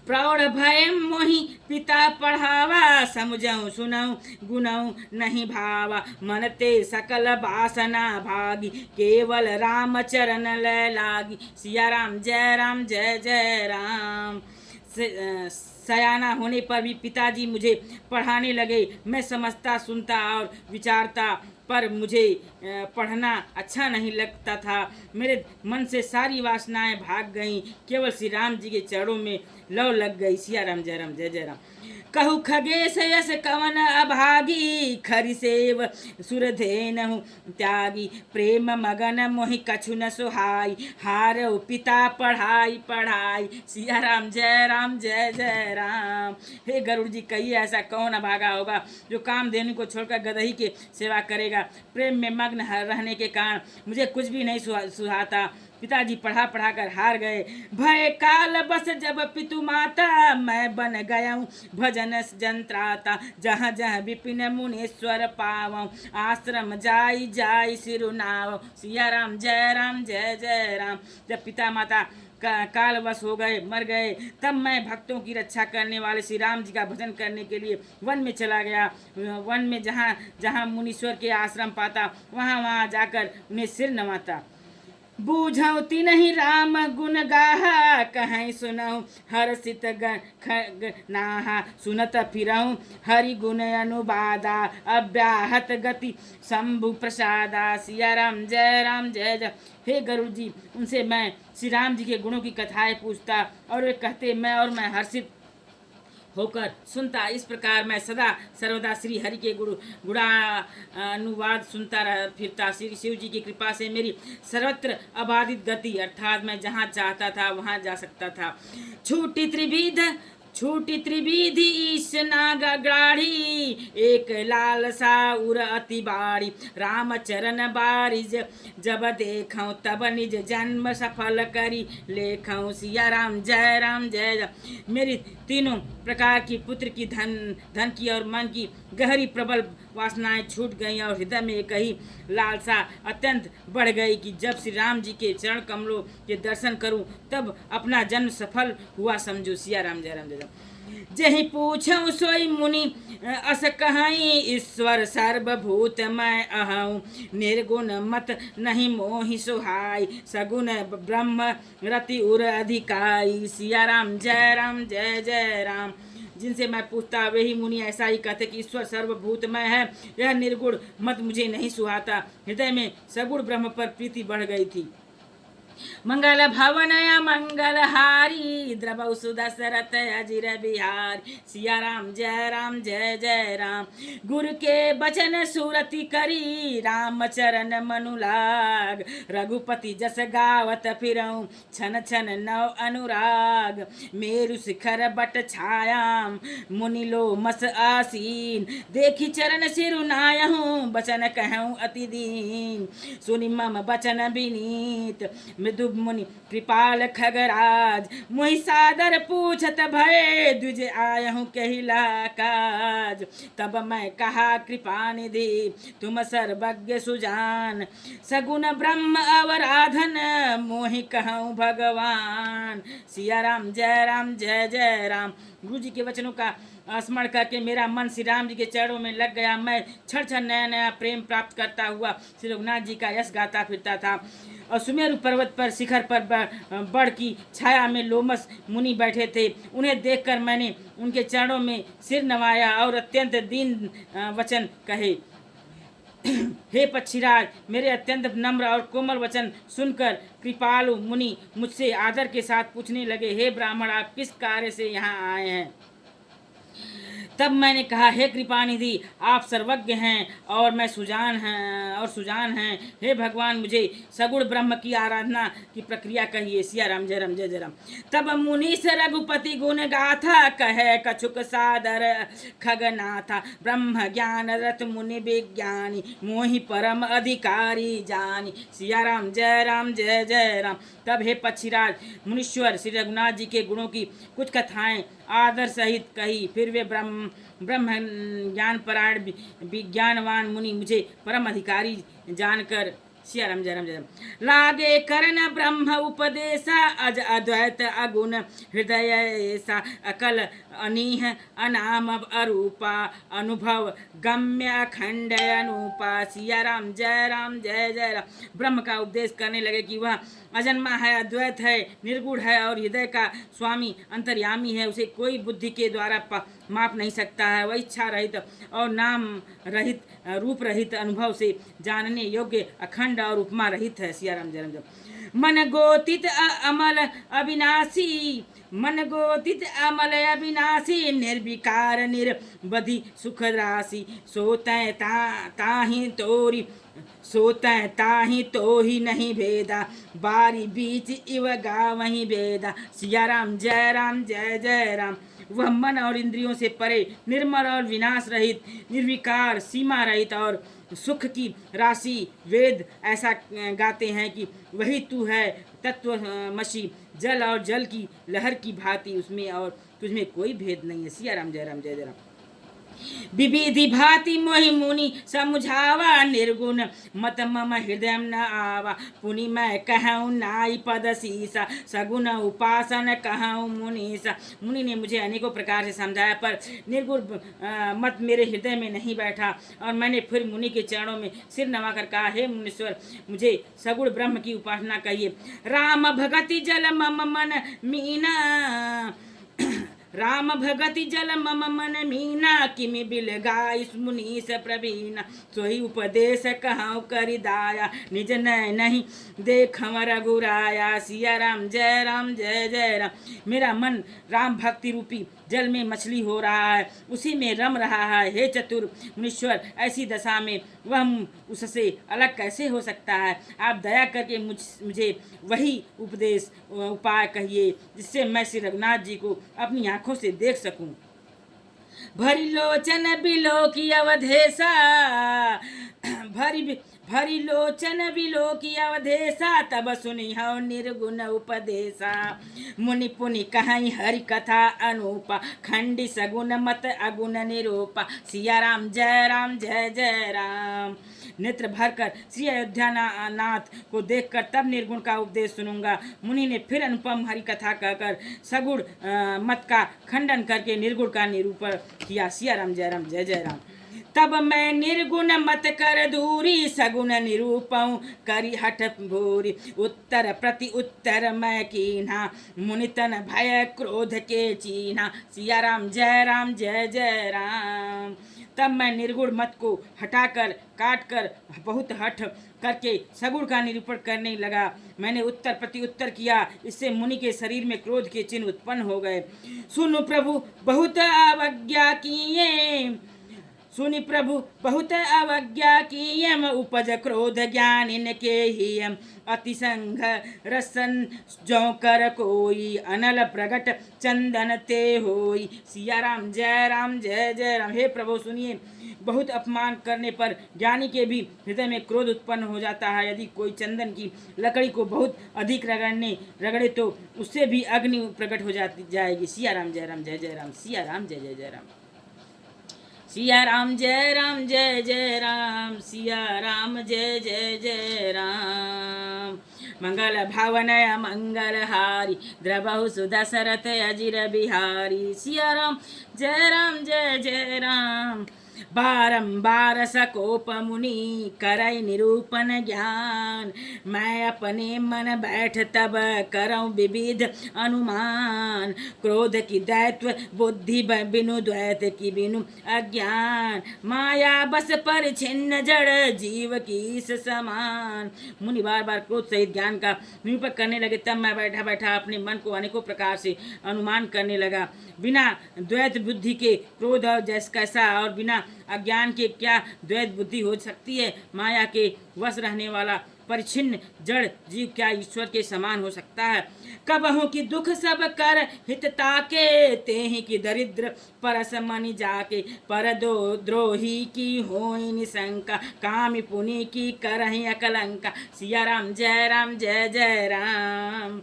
प्रौढ़ भय मोहि पिता पढ़ावा, समझऊँ सुनऊँ गुनऊँ नहीं भावा। मन ते सकल वासना भागी, केवल राम चरण लय लागी। सिया राम जय जय राम। सयाना होने पर भी पिताजी मुझे पढ़ाने लगे। मैं समझता सुनता और विचारता, पर मुझे पढ़ना अच्छा नहीं लगता था। मेरे मन से सारी वासनाएं भाग गईं, केवल श्री राम जी के चरणों में लौ लग गई। सिया राम जय जय राम। कहु खगेश यस कवन अभागी, खरि सेव सुरधेनहु त्यागी। प्रेम मगन मोहि कछु न सुहाई, हारौ पिता पढ़ाई पढ़ाई। सिया राम जय जय राम। हे गरुड़ जी, कहिए ऐसा कौन अभागा होगा जो कामधेनु को छोड़कर गदही के सेवा करेगा। प्रेम में मग्न रहने के कारण मुझे कुछ भी नहीं सुहाता। पिताजी पढ़ा कर हार गए। भय काल बस जब पितु माता, मैं बन गया हूँ भजन जंत्राता। जहाँ जहाँ विपिन मुनीश्वर पावं, आश्रम जाई सिरुनाव। सिया राम जय जय राम। जब पिता माता कालवश हो गए, मर गए, तब मैं भक्तों की रक्षा करने वाले श्री राम जी का भजन करने के लिए वन में चला गया। वन में जहाँ जहाँ मुनीश्वर के आश्रम पाता, वहाँ जाकर उन्हें सिर नवाता। बूझऊ तिनहि राम गुण गाहा, कहीं सुनऊ हर्षित नाहा। सुनत फिरऊँ हरि गुण अनुवादा, अव्याहत गति शंभु प्रसादा। सिया राम जय जय। हे गरुड़ जी, उनसे मैं श्री राम जी के गुणों की कथाएं पूछता और वे कहते मैं हर्षित होकर सुनता। इस प्रकार मैं सदा सर्वदा श्री हरि के गुणानुवाद सुनता फिरता। श्री शिव जी की कृपा से मेरी सर्वत्र अबाधित गति, अर्थात मैं जहाँ चाहता था वहाँ जा सकता था। छूटी त्रिविधि ईश नागाड़ी, एक लाल सा उर अति बाड़ी। राम चरण बारिज जब देखऊँ, तब निज जन्म सफल करी लेखऊँ। सिया राम जय जय। मेरी तीनों प्रकार की पुत्र की धन की और मन की गहरी प्रबल वासनाएं छूट गईं और हृदय में एक ही लालसा अत्यंत बढ़ गई कि जब श्री राम जी के चरण कमलों के दर्शन करूं, तब अपना जन्म सफल हुआ समझो। सिया राम जय राम। जही पूछऊँ सोई मुनि अस कहीं, ईश्वर सर्वभूत मैं अहूँ। निर्गुण मत नहीं मोहि सुहाई, सगुण ब्रह्म रति उर अधिकाई। सिया राम जय जय राम। जिनसे मैं पूछता वे ही मुनि ऐसा ही कहते कि ईश्वर सर्वभूतमय है, यह निर्गुण मत मुझे नहीं सुहाता। हृदय में सगुण ब्रह्म पर प्रीति बढ़ गई थी। मंगल भवन मंगल हारी, द्रवौ सुदशरथ अजिर बिहारी। सिया राम जय जय राम। गुरु के बचन सुरति करी, राम चरण मनुलाग। रघुपति जस गावत फिरऊँ, छन छन नव अनुराग। मेरु शिखर बट छायाम, मुनि लो मस आसीन। देखी चरण सिरुनायहूँ, बचन कहूँ अति दीन। सुनि मम बचन विनीत, मृदु मुनि कृपाल खगराज। मोहि सादर पूछत भय, द्विज आयहूँ कहिला काज। तब मैं कहा कृपा निधि, तुम सर्वज्ञ सुजान। सगुण ब्रह्म अवराधन, मोहि कहूँ भगवान। सिया राम जय जय राम। गुरु जी के वचनों का स्मरण करके मेरा मन श्री राम जी के चरणों में लग गया। मैं क्षण नया प्रेम प्राप्त करता हुआ श्री रघुनाथ जी का यश गाता फिरता था। और सुमेरु पर्वत पर शिखर पर बड़ की छाया में लोमस मुनि बैठे थे। उन्हें देखकर मैंने उनके चरणों में सिर नवाया और अत्यंत दीन वचन कहे। हे पक्षीराज, मेरे अत्यंत नम्र और कोमल वचन सुनकर कृपालु मुनि मुझसे आदर के साथ पूछने लगे, हे ब्राह्मण, आप किस कार्य से यहाँ आए हैं? तब मैंने कहा, हे कृपानिधि, आप सर्वज्ञ हैं और मैं सुजान हैं। हे भगवान, मुझे सगुण ब्रह्म की आराधना की प्रक्रिया कहिए। सिया राम, जय राम, जय जय राम। तब मुनि से रघुपति गुण गाथा कहे कछुक सादर खगनाथा। ब्रह्म ज्ञान रत मुनि विज्ञानी, मोहि परम अधिकारी जानी। सिया राम, जय राम, जय जय राम। तब हे पक्षीराज मुनीश्वर श्री रघुनाथ जी के गुणों की कुछ कथाएं आदर सहित कही। फिर वे ब्रह्म ज्ञान परायण विज्ञानवान मुनि मुझे परम अधिकारी जानकर, सिया राम, जय राम, जय राम, लागे करण ब्रह्म उपदेशा। अज अद्वैत अगुण हृदय ऐसा, अकल अनीह अनाम अरूपा, अनुभव गम्य अखंड अनुपा। सिया राम, जय राम, जय जय राम। ब्रह्म का उपदेश करने लगे कि वह अजन्मा है, अद्वैत है, निर्गुण है और हृदय का स्वामी अंतर्यामी है। उसे कोई बुद्धि के द्वारा माप नहीं सकता है। वह इच्छा रहित और नाम रहित, रूप रहित, अनुभव से जानने योग्य, अखंड और उपमा रहित है। सिया राम, जय राम, जय। मन गोतित अमल अविनाशी, मन गोतित अमल अविनाशी, निर्विकार निर्बधि सुख राशि। सोते ताहि तोरी, सोते ताहि तो ही नहीं भेदा, बारी बीच इव गावहीं भेदा। सिया राम, जय राम, जय जय राम। वह मन और इंद्रियों से परे, निर्मल और विनाश रहित, निर्विकार, सीमा रहित और सुख की राशि। वेद ऐसा गाते हैं कि वही तू है तत्वमसी, जल और जल की लहर की भांति, उसमें और तुझमें कोई भेद नहीं है। सिया राम, जय राम, जय जय राम। विविधि भांति मोहि मुनि समझावा, निर्गुण मत मम हृदय न आवा। पुनि मैं कहूँ नाई पद सीसा, सगुण उपासन कहूँ मुनीसा। मुनि ने मुझे अनेकों प्रकार से समझाया, पर निर्गुण मत मेरे हृदय में नहीं बैठा। और मैंने फिर मुनि के चरणों में सिर नवाकर कहा, हे मुनीश्वर, मुझे सगुण ब्रह्म की उपासना कहिए। राम भगति जल मम मन मीना, राम भगति जल मम मन मीना। किमि बिल गाइस मुनीस प्रवीणा, सोई उपदेश कहूँ करि दाया। निज नय नहीं देख रघुराया। सिया राम, जय राम, जय जय राम। मेरा मन राम भक्ति रूपी जल में मछली हो रहा है, उसी में रम रहा है। हे चतुर मुनीश्वर, ऐसी दशा में वह उससे अलग कैसे हो सकता है? आप दया करके मुझे वही उपदेश उपाय कहिए, जिससे मैं श्री रघुनाथ जी को अपनी आंखों से देख सकूं। भरी लोचन बिलो की अवधेशा, भरी लोचन बिलो की अवधेशा। तब सुनी हो निर्गुण उपदेशा, मुनि पुनि कहीं हरि कथा अनूपा। खंडी सगुण मत अगुण निरूपा। सिया राम, जय राम, जय जय राम। नेत्र भरकर श्री अयोध्या नाथ को देखकर तब निर्गुण का उपदेश सुनूंगा। मुनि ने फिर अनुपम हरि कथा कहकर सगुण मत का खंडन करके निर्गुण का निरूपण किया। सिया राम, जय राम, जय जय राम। तब मैं निर्गुण मत कर दूरी, सगुण निरूपऊं करी हठ भूरी। उत्तर प्रति उत्तर मैं कीन्हा, मुनितन भय क्रोध के चीन्हा। सिया राम, जय राम, जय जय राम। तब मैं निर्गुण मत को हटाकर काटकर बहुत हठ करके सगुण का निरूपण करने लगा। मैंने उत्तर प्रति उत्तर किया, इससे मुनि के शरीर में क्रोध के चिन्ह उत्पन्न हो गए। सुनो प्रभु बहुत अवज्ञा किए, सुनि प्रभु बहुत अवज्ञा की। यम उपज क्रोध ज्ञान इनके ही, अति संघ रसन जो कर कोई। अनल प्रगट चंदन ते होई। सिया राम, जय राम, जय जय राम। हे प्रभु सुनिए, बहुत अपमान करने पर ज्ञानी के भी हृदय में क्रोध उत्पन्न हो जाता है। यदि कोई चंदन की लकड़ी को बहुत अधिक रगड़े तो उससे भी अग्नि प्रकट हो जाएगी। सिया राम, जय राम, जय जय राम। सिया राम, जय जय जय राम। सिया राम, जय राम, जय जय राम। सिया राम, जय जय जय राम। मंगल भावन मंगल हारी, द्रबहु सुदशरथ अजिर बिहारी। सिया राम, जय राम, जय जय राम। बारंबार सकोप मुनि करय निरूपण ज्ञान, मैं अपने मन बैठ तब करऊं विविध अनुमान, क्रोध की दैत्व बुद्धि बिनु द्वैत की बिनु अज्ञान, माया बस पर छिन्न जड़ जीव की इस समान। मुनि बार बार क्रोध सहित ज्ञान का निरूपण करने लगे। तब मैं बैठा बैठा अपने मन को अनेकों प्रकार से अनुमान करने लगा। बिना द्वैत बुद्धि के क्रोध और जैस कैसा, और बिना अज्ञान के क्या द्वैत बुद्धि हो सकती है। माया के वश रहने वाला परिच्छिन्न जड़ जीव क्या ईश्वर के समान हो सकता है। कबहु की दुख सब कर हित ताके, तेहि की दरिद्र परस मनि जाके, पर दो द्रोही की होई निशंका, कामी पुनि की करहि अकलंका। सिया राम जय जय राम।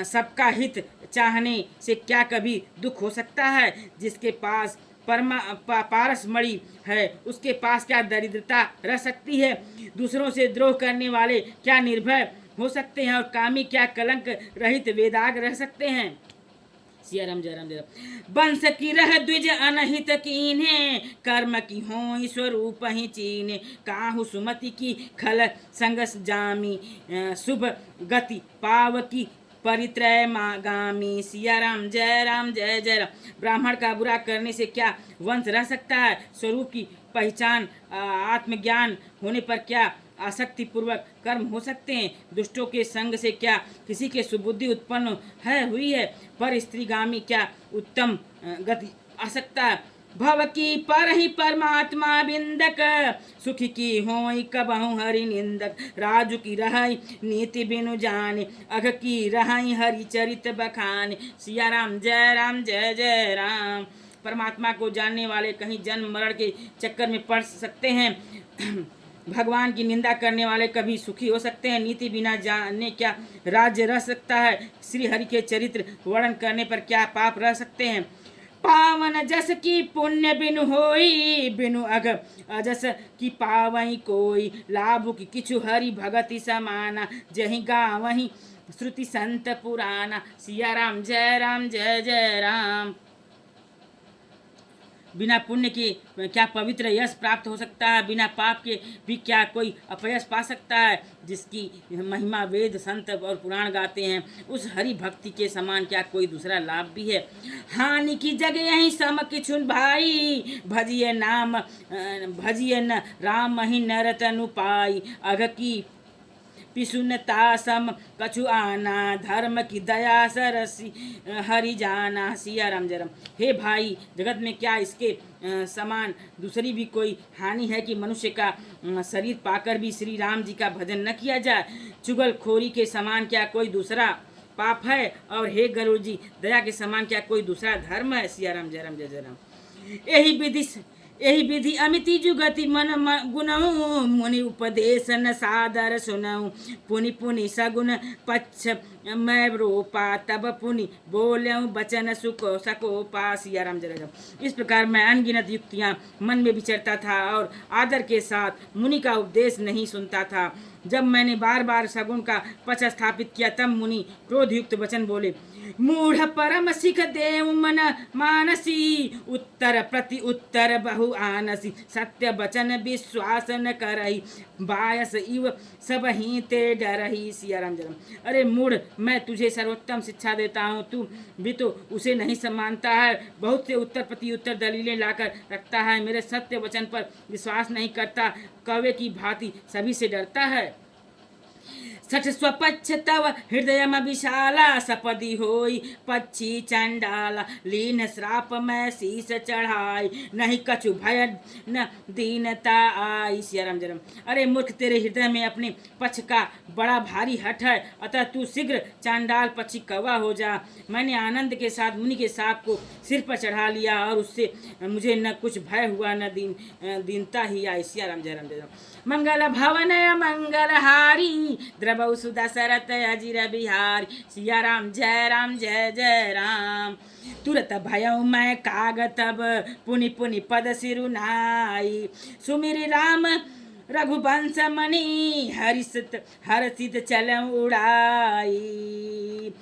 सबका हित चाहने से क्या कभी दुख हो सकता है। जिसके पास पारस मणि है उसके पास क्या दरिद्रता रह सकती है। दूसरों से द्रोह करने वाले क्या निर्भय हो सकते हैं, और कामी क्या कलंक रहित वेदाग रह सकते हैं। सिया राम जय राम। वंश की रह द्विज अनहित कीन्हे, कर्म की हो स्वरूप ही चीने, काहू सुमति की खल संग जामी, शुभ गति पावकी परित्रय गामी। सिया राम जय जय राम। ब्राह्मण का बुरा करने से क्या वंश रह सकता है। स्वरूप की पहचान आत्मज्ञान होने पर क्या आसक्ति पूर्वक कर्म हो सकते हैं। दुष्टों के संग से क्या किसी के सुबुद्धि उत्पन्न हुई है। पर स्त्रीगामी क्या उत्तम गति आ सकता है। भव की पर ही परमात्मा बिंदक, सुखी की होई कबहु हरि निंदक, राजू की रहई नीति बिनु जाने, अघ की रहई हरि चरित बखाने। सिया राम जय जय राम। परमात्मा को जानने वाले कहीं जन्म मरण के चक्कर में पड़ सकते हैं। भगवान की निंदा करने वाले कभी सुखी हो सकते हैं। नीति बिना जाने क्या राज्य रह सकता है। श्री हरि के चरित्र वर्णन करने पर क्या पाप रह सकते हैं। पावन जस की पुण्य बिनु होई, बिनु अघ अजस की पावई कोई, लाभ की किछु हरि भगति समाना, जहि गावहि श्रुति संत पुराना। सिया राम जय जय राम। बिना पुण्य के क्या पवित्र यश प्राप्त हो सकता है। बिना पाप के भी क्या कोई अपयश पा सकता है। जिसकी महिमा वेद संत और पुराण गाते हैं, उस हरि भक्ति के समान क्या कोई दूसरा लाभ भी है। हानि की जगह यही सम किछुन भाई, भजिए न राम ही नर तनु पाई, अघ की पिसुनता सम कछु आना, धर्म की दया सरसी हरि जाना। सिया राम जय राम। हे भाई, जगत में क्या इसके समान दूसरी भी कोई हानि है कि मनुष्य का शरीर पाकर भी श्री राम जी का भजन न किया जाए। चुगलखोरी के समान क्या कोई दूसरा पाप है, और हे गरुड़ जी, दया के समान क्या कोई दूसरा धर्म है। सिया राम जय राम। यही विधि अमिति जुगति मन गुणऊ, मुनि उपदेश न सादर सुनऊ, पुनि पुनि सगुन पक्ष मैं रोपा, तब पुनि बोलऊँ बचन सुख सको पा। सिया राम जय राम। इस प्रकार मैं अनगिनत युक्तियाँ मन में विचरता था और आदर के साथ मुनि का उपदेश नहीं सुनता था। जब मैंने बार बार सगुन का पक्ष स्थापित किया, तब मुनि क्रोध युक्त वचन बोले। मूढ़ परम सिख देव मन मानसी, उत्तर प्रति उत्तर बहु आनसी, सत्य वचन विश्वास न करही, बायस इव सब ही ते डरही। सिया राम जय राम। अरे मूढ़, मैं तुझे सर्वोत्तम शिक्षा देता हूँ, तू भी तो उसे नहीं सम्मानता है। बहुत से उत्तर प्रति उत्तर दलीलें लाकर रखता है, मेरे सत्य वचन पर विश्वास नहीं करता, कौवे की भांति सभी से डरता है। सठ स्वपच्छ तव हृदय विशाला, सपदी होई पक्षी चंडाला, लीन श्राप में शीस चढ़ाई, नहीं कछु भय न दीनता आई। सिया राम जय राम। अरे मूर्ख, तेरे हृदय में अपने पक्ष का बड़ा भारी हठ है, अतः तू शीघ्र चांडाल पक्षी कौवा हो जा। मैंने आनंद के साथ मुनि के सांप को सिर पर चढ़ा लिया, और उससे मुझे न कुछ भय हुआ न दीनता ही आई। सिया राम जय राम। मंगल भवन मंगल हारी, द्रवौ सुदशरथ अजिर बिहारी। सिया राम जय जय राम। तुरत भयउ मैं काग तब, पुनि पुनि पद सिरुनाई, सुमिरि राम रघुवंश मणि, हर्षित चल उड़ाई।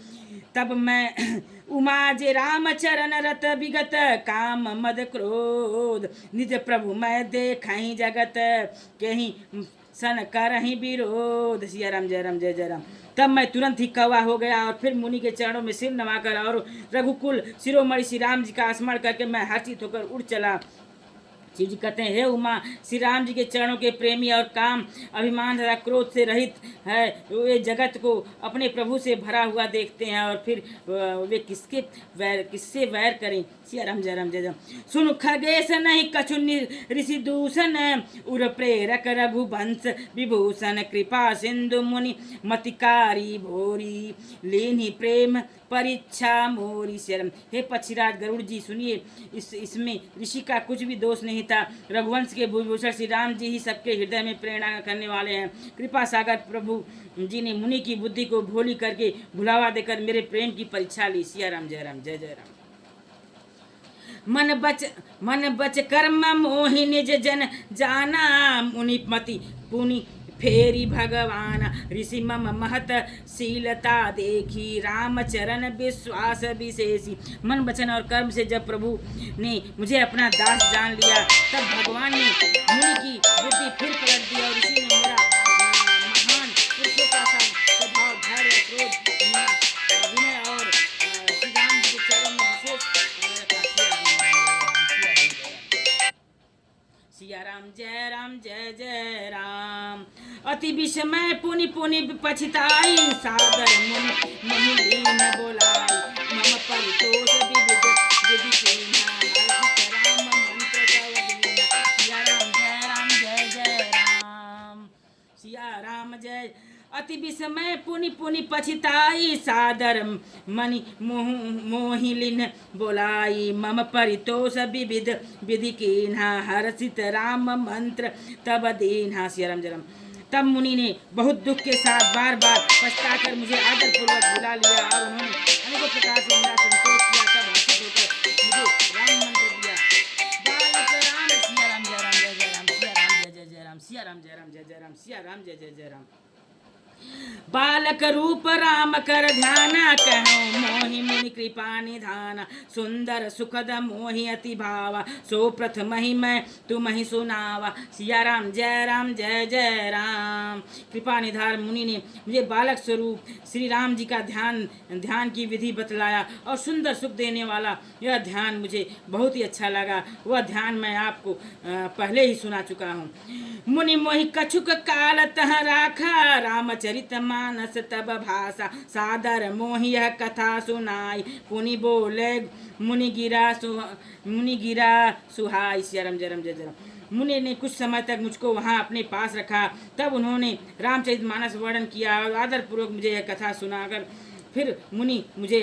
तब मैं उमा जे राम चरण रत विगत काम मद क्रोध निज प्रभु मैं देखहि जगत कहीं सन करहि विरोध। सिया राम जय राम जय जय राम। तब मैं तुरंत ही कौवा हो गया और फिर मुनि के चरणों में सिर नवाकर और रघुकुल शिरोमणि श्री राम जी का स्मरण करके मैं हर्षित होकर उड़ चला। शिव जी कहते हैं, हे उमा, श्री राम जी के चरणों के प्रेमी और काम अभिमान तथा क्रोध से रहित है, वे जगत को अपने प्रभु से भरा हुआ देखते हैं और फिर वे किससे वैर करें। सिया राम जय राम जय राम। सुन खगेश नहीं कछु ऋषि दूषण उर प्रेरक रघुवंश विभूषण कृपा सिंधु मुनि मतिकारी भोरी लीनी प्रेम परीक्षा मोरी शरम। हे पक्षीराज गरुड़ जी, सुनिए, इसमें ऋषि का कुछ भी दोष नहीं था। रघुवंश के भूभूषण श्री राम जी ही सबके हृदय में प्रेरणा करने वाले हैं। कृपा सागर प्रभु जी ने मुनि की बुद्धि को भोली करके भुलावा देकर मेरे प्रेम की परीक्षा ली। सिया राम जय राम जय जय राम। मन बच कर्म मोहि निज जन जाना मुनिमति पुनि फेरी भगवान ऋषि मम महत शीलता देखी राम चरण विश्वास विशेषी। मन वचन और कर्म से जब प्रभु ने मुझे अपना दास जान लिया तब भगवान ने मुनि की बुद्धि फिर पलट दी और ऋषि ने मेरा महान पुरुषों का स्वभाव धैर्य क्रोध विनय और श्री राम जी के चरण में विशेष सिया राम जय जय राम। अति विषमय पुनि पुनि पछताई सागर मुनि महिलीन बोलाई मम परितोष विविध विधि कीन्हा हर्षित राम मंत्र तव दीना। सिया राम जय जय राम। सिया राम जय। अति विषमय पुनि पुनि पछताई सादर मणि मोहिलिन बोलाई मम परितोष विविध विधि कीन्हा हर्षित राम मंत्र तब दीन्हा। सिया राम जय राम। तब मुनि ने बहुत दुख के साथ बार बार पछताकर मुझे आदरपूर्वक बुला लिया और उन्होंने अनेकों प्रकार से मेरा संतोष किया। तब हर्षित होकर मुझे राम मंत्र दिया। बालक राम। सिया राम जय राम जय जय राम। सिया राम जय जय जय राम। सिया राम जय राम जय जय राम। सिया राम जय जय जय राम। बालक रूप राम कर ध्याना कहूँ मोहि मुनि कृपा निधाना सुंदर सुखद मोहि अति भावा सो प्रथम ही मैं तुम ही सुनावा। सिया राम जय जय राम। कृपा निधार मुनि ने मुझे बालक स्वरूप श्री राम जी का ध्यान की विधि बतलाया और सुंदर सुख देने वाला यह ध्यान मुझे बहुत ही अच्छा लगा। वह ध्यान मैं आपको पहले ही सुना चुका हूँ। मुनि मोहि कछुक काल तह राखा रामचरित मानस तब भाषा सादर मोहि यह कथा सुनाई पुनि बोले मुनि गिरा सुहाई। सिया राम जय जय राम। मुनि ने कुछ समय तक मुझको वहाँ अपने पास रखा। तब उन्होंने रामचरितमानस वर्णन किया और आदरपूर्वक मुझे यह कथा सुनाकर फिर मुनि मुझे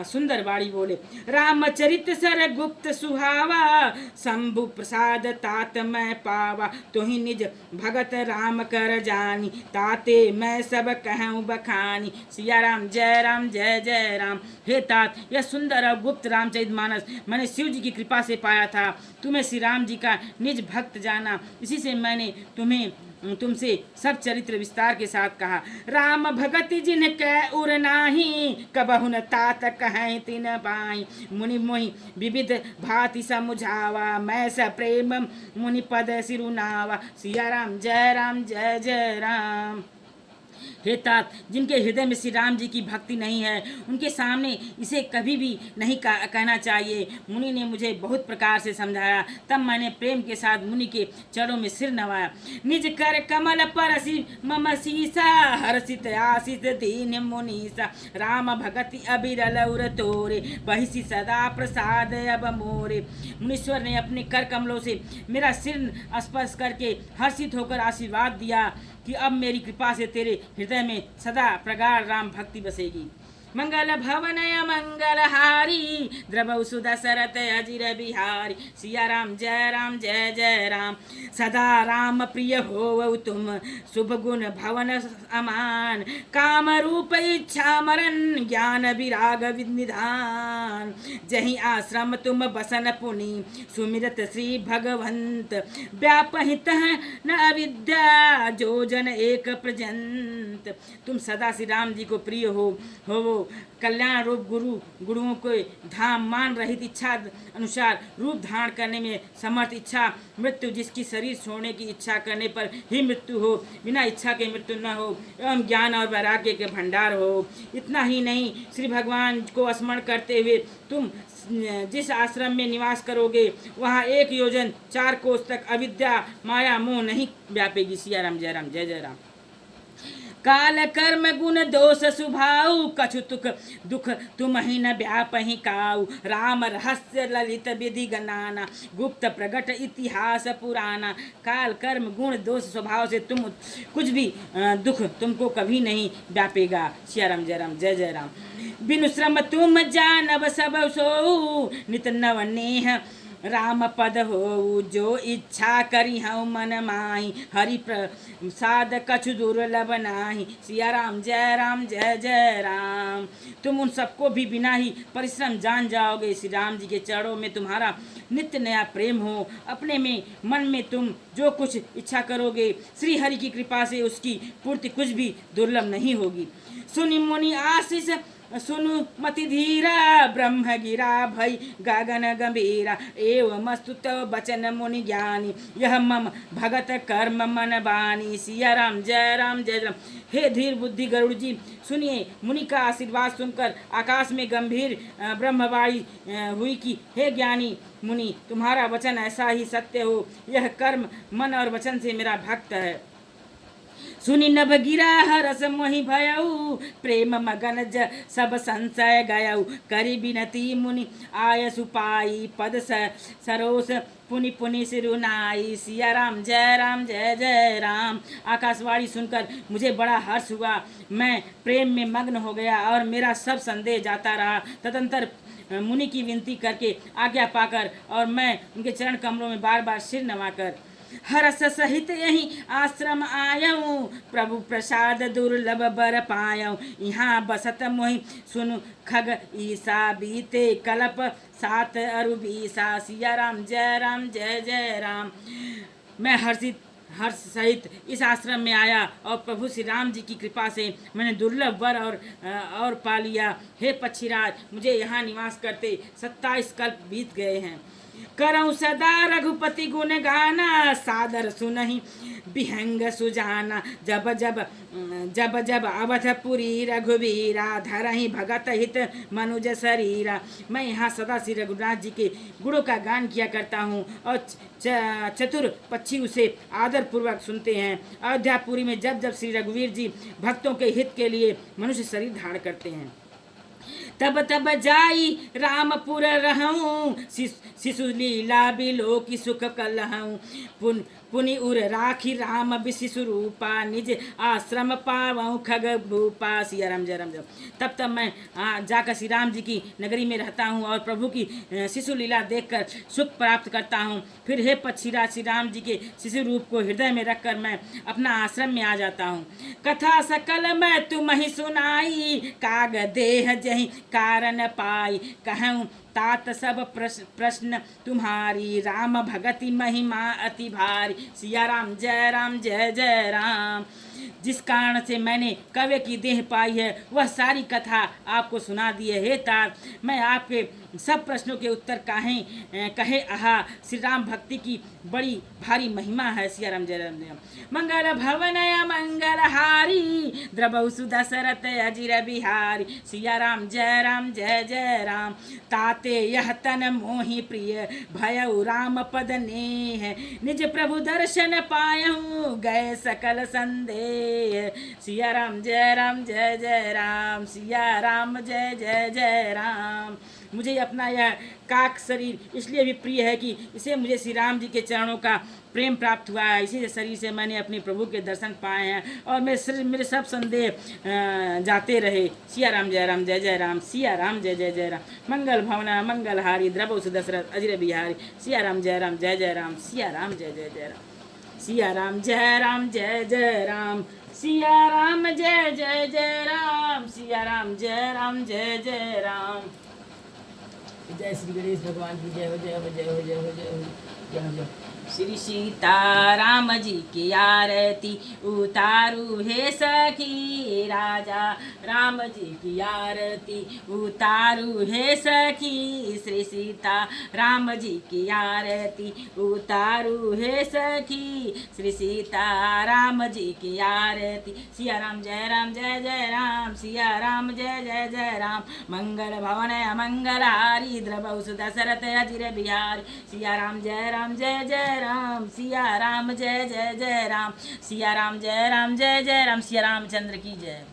सुंदर बाणी बोले। रामचरित सर गुप्त सुहावा शंभु प्रसाद तात मैं पावा तुहि निज भगत राम कर जानी ताते मैं सब कहूँ बखानी। सिया राम जय जय राम। हे तात, यह सुंदर और गुप्त रामचरितमानस मैंने शिव जी की कृपा से पाया था। तुम्हें श्री राम जी का निज भक्त जाना, इसी से मैंने तुमसे सब चरित्र विस्तार के साथ कहा। राम भगति जिन कै उर नाही कबहुन तात कहें तिन पाई मुनि मोहि विविध भांति समुझावा मैं स प्रेम मुनि पद सिरुनावा। सिया राम जय जय राम। हे तात, जिनके हृदय में श्री राम जी की भक्ति नहीं है उनके सामने इसे कभी भी नहीं कहना चाहिए। मुनि ने मुझे बहुत प्रकार से समझाया। तब मैंने प्रेम के साथ मुनि के चरणों में सिर नवाया। निज कर कमल परसि मम सीसा हर्षित आशित दीन मुनीसा राम भगति अबिरल उर तोरे बहिसी सदा प्रसाद अब मोरे। मुनीश्वर ने अपने कर कमलों से मेरा सिर स्पर्श करके हर्षित होकर आशीर्वाद दिया कि अब मेरी कृपा से तेरे हृदय में सदा प्रगाढ़ राम भक्ति बसेगी। मंगल भवनय मंगलहारी द्रवौ सुदशरथ अजिर बिहारी। सिया राम जय जय राम। सदा राम प्रिय होवौ तुम शुभ गुण भवन अमान काम रूप इच्छा मरण ज्ञान विराग विनिधान। जहि आश्रम तुम बसन पुनि सुमिरत श्री भगवंत व्यापहित न अविद्या जो जन एक प्रजंत। तुम सदा श्री राम जी को प्रिय हो कल्याण रूप गुरुओं को धाम मान रहित इच्छा अनुसार रूप धारण करने में समर्थ, इच्छा मृत्यु जिसकी शरीर छोड़ने की इच्छा करने पर ही मृत्यु हो, बिना इच्छा के मृत्यु न हो, एवं ज्ञान और वैराग्य के भंडार हो। इतना ही नहीं, श्री भगवान को स्मरण करते हुए तुम जिस आश्रम में निवास करोगे वहाँ 1 योजन 4 कोस तक अविद्या माया मोह नहीं व्यापेगी। सिया राम, जय राम, जय जय राम। काल कर्म गुण दोष सुभाऊ, कछु तुक दुख तुम ही न व्यापहि काऊ। राम रहस्य ललित विधि गणाना, गुप्त प्रगट इतिहास पुराना। काल कर्म गुण दोष स्वभाव से तुम कुछ भी दुख तुमको कभी नहीं व्यापेगा। सिया राम, जय राम, जय जय राम। बिनु श्रम तुम जानब सब सोऊ, नित नव नेह राम पद हो। जो इच्छा करी हूँ मन माही, हरि प्रसाद कछु दुर्लभ नाही। सिया राम, जय राम, जय जय राम। तुम उन सबको भी बिना ही परिश्रम जान जाओगे। श्री राम जी के चरणों में तुम्हारा नित्य नया प्रेम हो। अपने में मन में तुम जो कुछ इच्छा करोगे श्री हरि की कृपा से उसकी पूर्ति कुछ भी दुर्लभ नहीं होगी। सुनि मुनि आशीष सुनु मति धीरा, ब्रह्म गिरा भई गगन गंभीरा। एवं स्तुत बचन मुनि ज्ञानी, यह मम भगत कर्म मन बानी। सिया राम, जय राम, जय राम। हे धीर बुद्धि गरुड़ जी, सुनिए। मुनि का आशीर्वाद सुनकर आकाश में गंभीर ब्रह्मवाणी हुई कि हे ज्ञानी मुनि, तुम्हारा वचन ऐसा ही सत्य हो। यह कर्म मन और वचन से मेरा भक्त है। सुनि नभ गिरा हरस मोहि भयऊ, प्रेम मगन सब संशय गयऊ। करी बिनती मुनि आय सुपाई, पद सरोस पुनि पुनि सिरुनाई। सिया राम, जय राम, जय जय राम। आकाशवाणी सुनकर मुझे बड़ा हर्ष हुआ। मैं प्रेम में मग्न हो गया और मेरा सब संदेह जाता रहा। तदंतर मुनि की विनती करके आज्ञा पाकर और मैं उनके चरण कमलों में बार बार सिर नवाकर हरस सहित यही आश्रम आयऊँ। प्रभु प्रसाद दुर्लभ बर पायऊँ। यहाँ बसत मोहि सुनु खग ईसा, बीते कल्प 7 अरु 20। सिया राम, जय राम, जय जय राम। मैं हर्ष सहित इस आश्रम में आया और प्रभु श्री राम जी की कृपा से मैंने दुर्लभ वर और पा लिया। हे पक्षीराज, मुझे यहाँ निवास करते 27 कल्प बीत गए हैं। करऊँ सदा रघुपति गुण गाना, सादर सुनहि बिहंग सुजाना। जब जब अवधपुरी रघुवीरा, धरहि भगत हित मनुज शरीरा। मैं यहाँ सदा श्री रघुनाथ जी के गुणों का गान किया करता हूँ और चतुर पक्षी उसे आदर पूर्वक सुनते हैं। अयोध्यापुरी में जब जब श्री रघुवीर जी भक्तों के हित के लिए मनुष्य शरीर धारण करते हैं, तब तब जाई रामपुर रहूं। शिशु लीला बिलो की सुख कलहूं। पुनि उर राखी राम विशिशु रूपा, निज आश्रम पावऊं खग भूपा। सिया राम, जय राम, जय। तब मैं जाकर श्री राम जी की नगरी में रहता हूँ और प्रभु की शिशु लीला देखकर सुख प्राप्त करता हूँ। फिर हे पक्षीराज, श्री राम जी के शिशु रूप को हृदय में रखकर मैं अपना आश्रम में आ जाता हूँ। कथा सकल मैं तुम ही सुनाई, काग देह जही कारण पाई। कहूँ तात सब प्रश्न तुम्हारी, राम भगति महिमा अति भारी। सिया राम, जय राम, जय जय राम। जिस कारण से मैंने कव्य की देह पाई है वह सारी कथा आपको सुना दी है। हे तात, मैं आपके सब प्रश्नों के उत्तर कहे आहा। श्री राम भक्ति की बड़ी भारी महिमा है। सिया राम, जय राम, जय राम। मंगल भवन मंगल हारी, द्रबहु सुदशरथ अजिर बिहारी। सिया राम, जय राम, जय जय राम। ताते यह तन मोहि प्रिय, भयउ राम पद नेह। निज प्रभु दर्शन पायहूँ, गए सकल संदेह। सिया राम, जय राम, जय जय राम। सिया राम, जय जय जय राम। मुझे अपना यह काक शरीर इसलिए भी प्रिय है कि इसे मुझे श्री राम जी के चरणों का प्रेम प्राप्त हुआ है। इसी शरीर से मैंने अपने प्रभु के दर्शन पाए हैं और मेरे सब संदेह जाते रहे। सिया राम, जय राम, जय जय राम। सिया राम, जय जय जय राम। मंगल भवना मंगल हारी, द्रबहु सुदशरथ अजिर बिहारी। सिया राम, जय राम, जय जय राम। सिया राम, जय जय जय राम। सिया राम, जय राम, जय जय राम। सिया राम, जय जय जय राम। सिया राम, जय राम, जय जय राम। जय श्री गणेश भगवान की जय हो, जय हो, जय हो, जय हो, जय हो, जय हो, जय। श्री सीता राम जी की आरती उतारू हे सखी, राजा राम जी की आरती उतारू हे सखी, श्री सीता राम जी की आरती उतारू हे सखी, श्री सीता राम जी की आरती। सिया राम जय जय राम, सिया राम जय जय राम, मंगल भवन मंगलहारी, द्रवहु दशरथ अजिर बिहारी, सिया राम जय जय राम, सिया राम जय जय राम, सिया राम जय जय राम, सिया रामचंद्र की जय।